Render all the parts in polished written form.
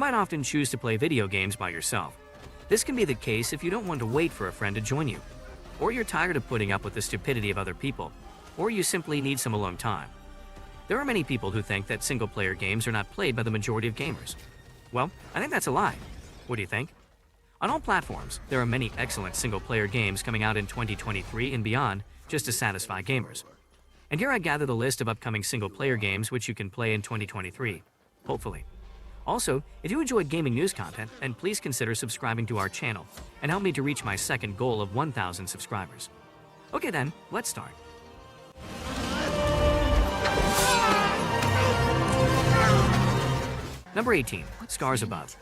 might often choose to play video games by yourself. This can be the case if you don't want to wait for a friend to join you, or you're tired of putting up with the stupidity of other people, or you simply need some alone time. There are many people who think that single-player games are not played by the majority of gamers. Well, I think that's a lie. What do you think? On all platforms, there are many excellent single-player games coming out in 2023 and beyond just to satisfy gamers. And here I gather the list of upcoming single-player games which you can play in 2023, hopefully. Also, if you enjoy gaming news content, then please consider subscribing to our channel and help me to reach my second goal of 1,000 subscribers. Okay then, let's start. Number 18, Scars Above.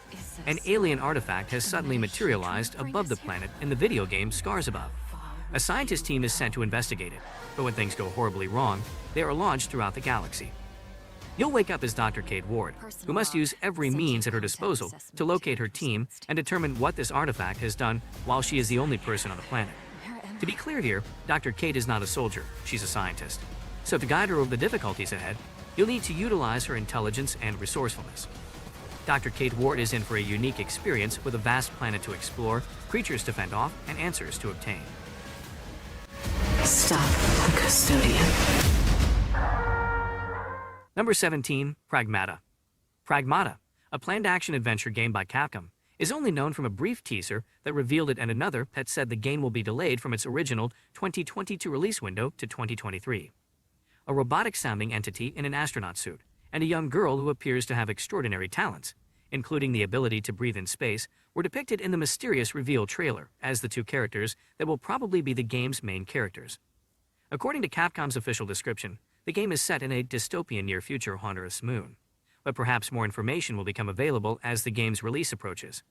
An alien artifact has suddenly materialized above the planet in the video game Scars Above. A scientist team is sent to investigate it, but when things go horribly wrong, they are launched throughout the galaxy. You'll wake up as Dr. Kate Ward, who must use every means at her disposal to locate her team and determine what this artifact has done while she is the only person on the planet. To be clear here, Dr. Kate is not a soldier, she's a scientist. So to guide her over the difficulties ahead, you'll need to utilize her intelligence and resourcefulness. Dr. Kate Ward is in for a unique experience with a vast planet to explore, creatures to fend off, and answers to obtain. Stop the custodian. Number 17, Pragmata. Pragmata, a planned action-adventure game by Capcom, is only known from a brief teaser that revealed it and another that said the game will be delayed from its original 2022 release window to 2023. A robotic-sounding entity in an astronaut suit, and a young girl who appears to have extraordinary talents, including the ability to breathe in space, were depicted in the mysterious reveal trailer as the two characters that will probably be the game's main characters. According to Capcom's official description, the game is set in a dystopian near-future Honduras moon, but perhaps more information will become available as the game's release approaches.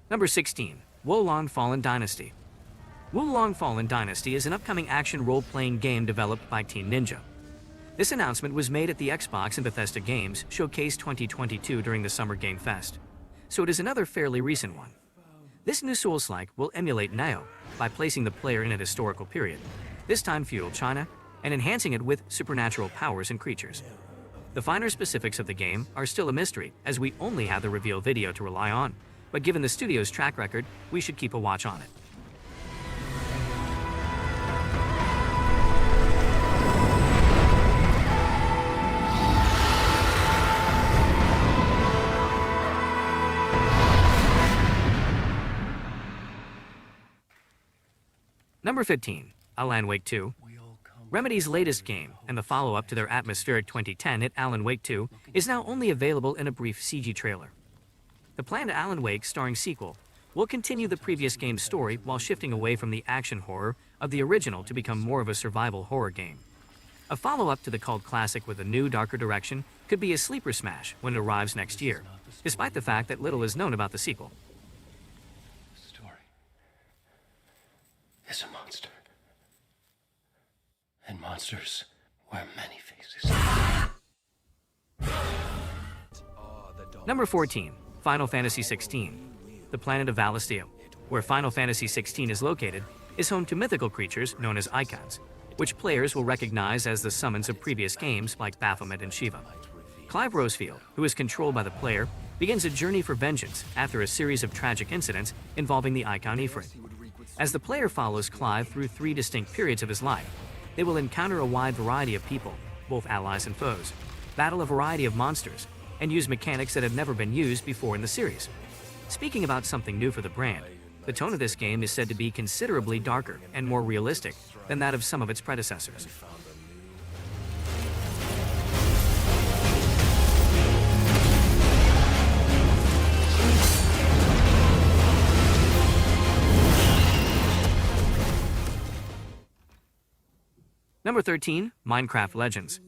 Number 16, Wolong Fallen Dynasty. Wolong Fallen Dynasty is an upcoming action role-playing game developed by Team Ninja. This announcement was made at the Xbox and Bethesda Games Showcase 2022 during the Summer Game Fest, so it is another fairly recent one. This new Souls-like will emulate Nioh by placing the player in a historical period, this time feudal China, and enhancing it with supernatural powers and creatures. The finer specifics of the game are still a mystery, as we only have the reveal video to rely on, but given the studio's track record, we should keep a watch on it. Number 15, Alan Wake 2. Remedy's latest game, and the follow-up to their atmospheric 2010 hit Alan Wake 2, is now only available in a brief CG trailer. The planned Alan Wake starring sequel will continue the previous game's story while shifting away from the action horror of the original to become more of a survival horror game. A follow-up to the cult classic with a new, darker direction could be a sleeper smash when it arrives next year, despite the fact that little is known about the sequel. Is a monster. And monsters wear many faces. Number 14, Final Fantasy XVI. The planet of Valestia, where Final Fantasy XVI is located, is home to mythical creatures known as icons, which players will recognize as the summons of previous games like Baphomet and Shiva. Clive Rosefield, who is controlled by the player, begins a journey for vengeance after a series of tragic incidents involving the icon Ifrit. As the player follows Clive through 3 distinct periods of his life, they will encounter a wide variety of people, both allies and foes, battle a variety of monsters, and use mechanics that have never been used before in the series. Speaking about something new for the brand, the tone of this game is said to be considerably darker and more realistic than that of some of its predecessors. Number 13, Minecraft Legends.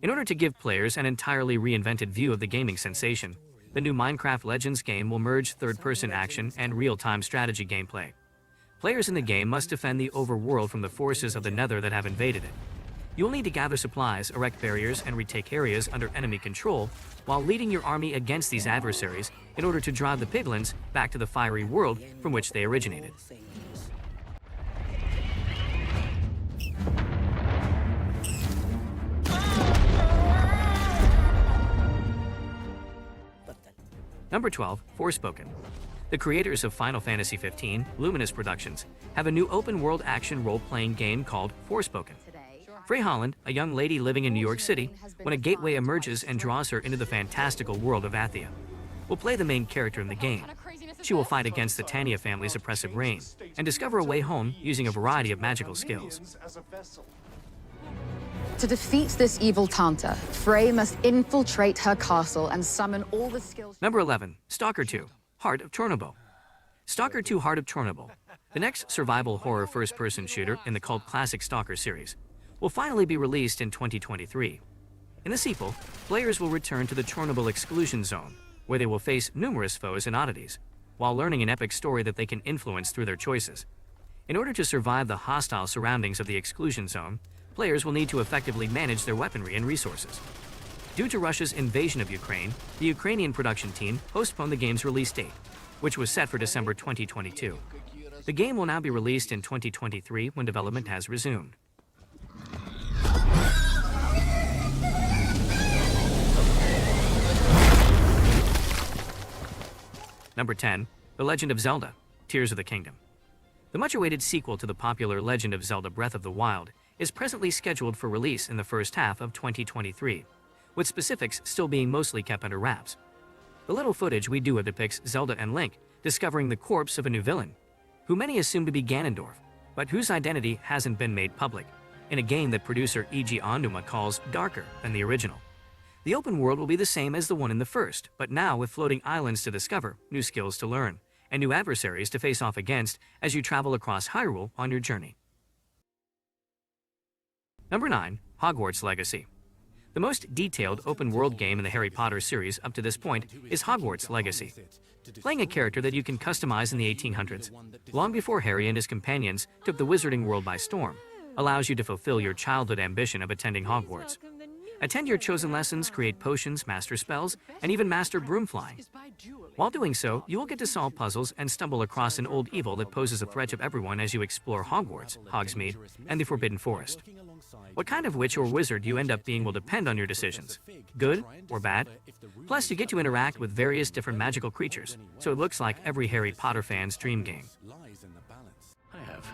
In order to give players an entirely reinvented view of the gaming sensation, the new Minecraft Legends game will merge third-person action and real-time strategy gameplay. Players in the game must defend the overworld from the forces of the Nether that have invaded it. You'll need to gather supplies, erect barriers, and retake areas under enemy control while leading your army against these adversaries in order to drive the piglins back to the fiery world from which they originated. Number 12, Forspoken. The creators of Final Fantasy XV, Luminous Productions, have a new open-world action role-playing game called Forspoken. Frey Holland, a young lady living in New York City, when a gateway emerges and draws her into the fantastical world of Athia, will play the main character in the game. She will fight against the Tanya family's oppressive reign and discover a way home using a variety of magical skills. To defeat this evil Tanta, Frey must infiltrate her castle and summon all the skills. Number 11, Stalker 2, Heart of Chornobyl. Stalker 2 Heart of Chornobyl, the next survival horror first-person shooter in the cult classic Stalker series, will finally be released in 2023. In the sequel, players will return to the Chornobyl exclusion zone, where they will face numerous foes and oddities, while learning an epic story that they can influence through their choices. In order to survive the hostile surroundings of the exclusion zone, players will need to effectively manage their weaponry and resources. Due to Russia's invasion of Ukraine, the Ukrainian production team postponed the game's release date, which was set for December 2022. The game will now be released in 2023 when development has resumed. Number 10, The Legend of Zelda, Tears of the Kingdom. The much-awaited sequel to the popular Legend of Zelda Breath of the Wild is presently scheduled for release in the first half of 2023, with specifics still being mostly kept under wraps. The little footage we do depicts Zelda and Link discovering the corpse of a new villain, who many assume to be Ganondorf, but whose identity hasn't been made public, in a game that producer E.G. Onuma calls darker than the original. The open world will be the same as the one in the first, but now with floating islands to discover, new skills to learn, and new adversaries to face off against as you travel across Hyrule on your journey. Number 9, Hogwarts Legacy. The most detailed open-world game in the Harry Potter series up to this point is Hogwarts Legacy. Playing a character that you can customize in the 1800s, long before Harry and his companions took the wizarding world by storm, allows you to fulfill your childhood ambition of attending Hogwarts. Attend your chosen lessons, create potions, master spells, and even master broom flying. While doing so, you will get to solve puzzles and stumble across an old evil that poses a threat to everyone as you explore Hogwarts, Hogsmeade, and the Forbidden Forest. What kind of witch or wizard you end up being will depend on your decisions, good or bad. Plus, you get to interact with various different magical creatures, so it looks like every Harry Potter fan's dream game. I have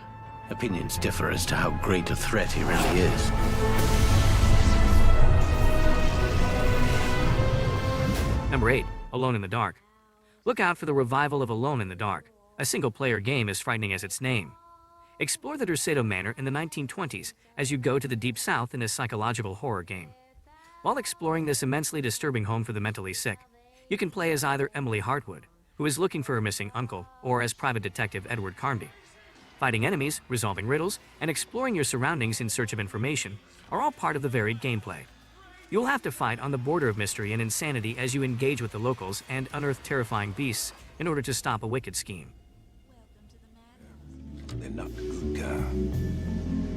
opinions differ as to how great a threat he really is. Number 8, Alone in the Dark. Look out for the revival of Alone in the Dark, a single-player game as frightening as its name. Explore the Derceto Manor in the 1920s as you go to the Deep South in a psychological horror game. While exploring this immensely disturbing home for the mentally sick, you can play as either Emily Hartwood, who is looking for her missing uncle, or as Private Detective Edward Carnby. Fighting enemies, resolving riddles, and exploring your surroundings in search of information are all part of the varied gameplay. You'll have to fight on the border of mystery and insanity as you engage with the locals and unearth terrifying beasts in order to stop a wicked scheme. They're not a good girl.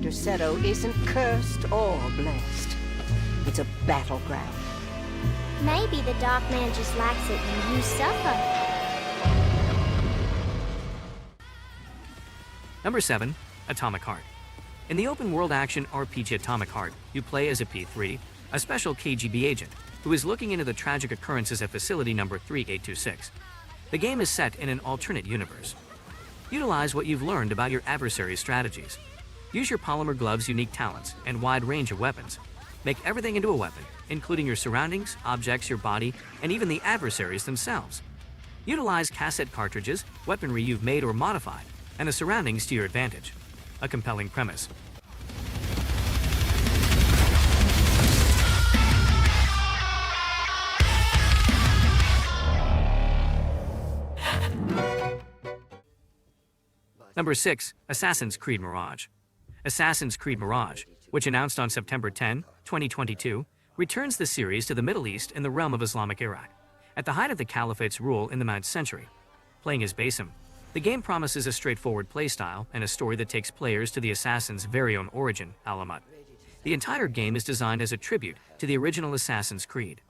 Derceto isn't cursed or blessed. It's a battleground. Maybe the Dark Man just likes it when you suffer. Number 7, Atomic Heart. In the open-world action RPG Atomic Heart, you play as a P3, a special KGB agent who is looking into the tragic occurrences at facility number 3826. The game is set in an alternate universe. Utilize what you've learned about your adversary's strategies. Use your polymer glove's unique talents and wide range of weapons. Make everything into a weapon, including your surroundings, objects, your body, and even the adversaries themselves. Utilize cassette cartridges, weaponry you've made or modified, and the surroundings to your advantage. A compelling premise. Number 6, Assassin's Creed Mirage. Assassin's Creed Mirage, which announced on September 10, 2022, returns the series to the Middle East in the realm of Islamic Iraq, at the height of the Caliphate's rule in the 9th century. Playing as Basim, the game promises a straightforward playstyle and a story that takes players to the assassin's very own origin, Alamut. The entire game is designed as a tribute to the original Assassin's Creed.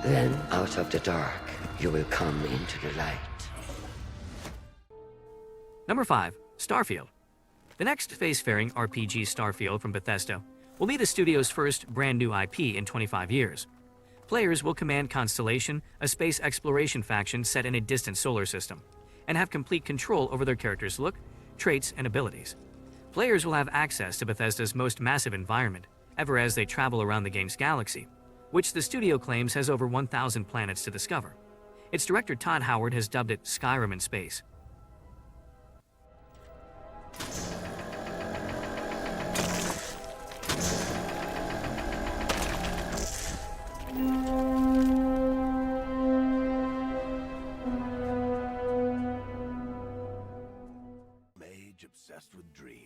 Then, out of the dark, you will come into the light. Number 5. Starfield. The next spacefaring RPG, Starfield from Bethesda, will be the studio's first brand new IP in 25 years. Players will command Constellation, a space exploration faction set in a distant solar system, and have complete control over their characters' look, traits, and abilities. Players will have access to Bethesda's most massive environment, ever as they travel around the game's galaxy, which the studio claims has over 1,000 planets to discover. Its director Todd Howard has dubbed it Skyrim in space.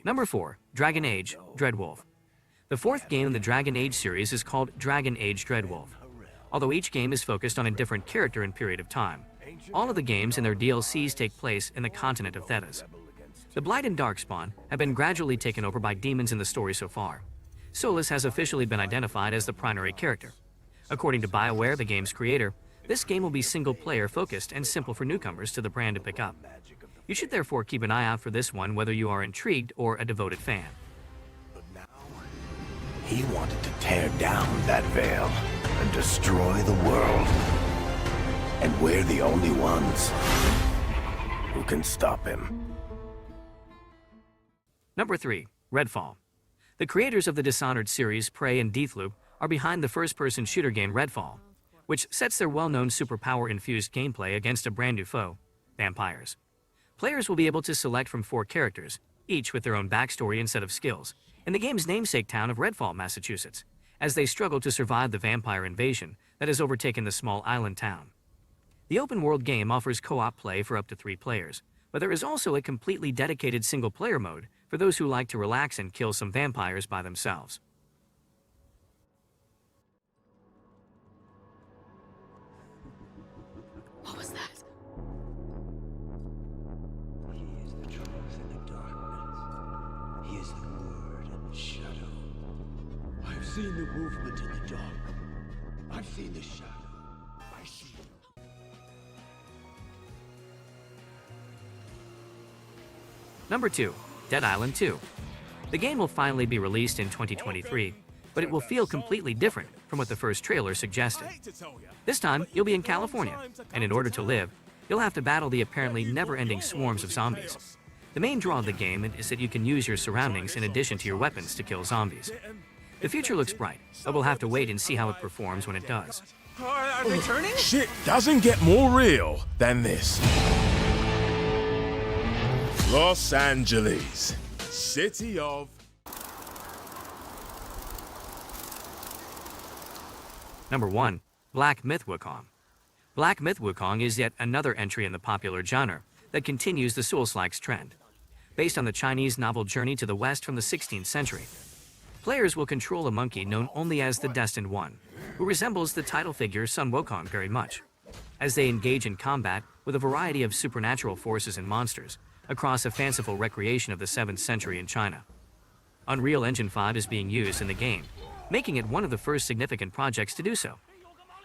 Number 4. Dragon Age Dreadwolf. The fourth game in the Dragon Age series is called Dragon Age Dreadwolf. Although each game is focused on a different character and period of time, all of the games and their DLCs take place in the continent of Thedas. The Blight and Darkspawn have been gradually taken over by demons in the story so far. Solus has officially been identified as the primary character. According to BioWare, the game's creator, this game will be single-player focused and simple for newcomers to the brand to pick up. You should therefore keep an eye out for this one whether you are intrigued or a devoted fan. But now, he wanted to tear down that veil and destroy the world. And we're the only ones who can stop him. Number 3. RedFall. The creators of the Dishonored series, Prey and Deathloop, are behind the first-person shooter game RedFall, which sets their well-known superpower-infused gameplay against a brand new foe, vampires. Players will be able to select from 4 characters, each with their own backstory and set of skills, in the game's namesake town of Redfall, Massachusetts, as they struggle to survive the vampire invasion that has overtaken the small island town. The open-world game offers co-op play for up to 3 players, but there is also a completely dedicated single-player mode for those who like to relax and kill some vampires by themselves. What was that? He is the truth in the darkness. He is the word in the shadow. I've seen the movement in the dark. I've seen the shadow. I see you. Number 2. Dead Island 2. The game will finally be released in 2023, but it will feel completely different from what the first trailer suggested. This time, you'll be in California, and in order to live, you'll have to battle the apparently never-ending swarms of zombies. The main draw of the game is that you can use your surroundings in addition to your weapons to kill zombies. The future looks bright, but we'll have to wait and see how it performs when it does. Are they turning? Shit doesn't get more real than this. Los Angeles, city of... Number 1. Black Myth Wukong. Black Myth Wukong is yet another entry in the popular genre that continues the Souls-like trend. Based on the Chinese novel Journey to the West from the 16th century, players will control a monkey known only as the Destined One, who resembles the title figure Sun Wukong very much, as they engage in combat with a variety of supernatural forces and monsters across a fanciful recreation of the 7th century in China. Unreal Engine 5 is being used in the game, making it one of the first significant projects to do so.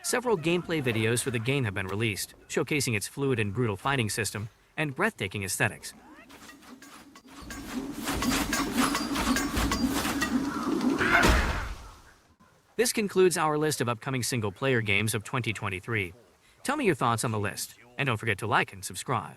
Several gameplay videos for the game have been released, showcasing its fluid and brutal fighting system and breathtaking aesthetics. This concludes our list of upcoming single-player games of 2023. Tell me your thoughts on the list, and don't forget to like and subscribe.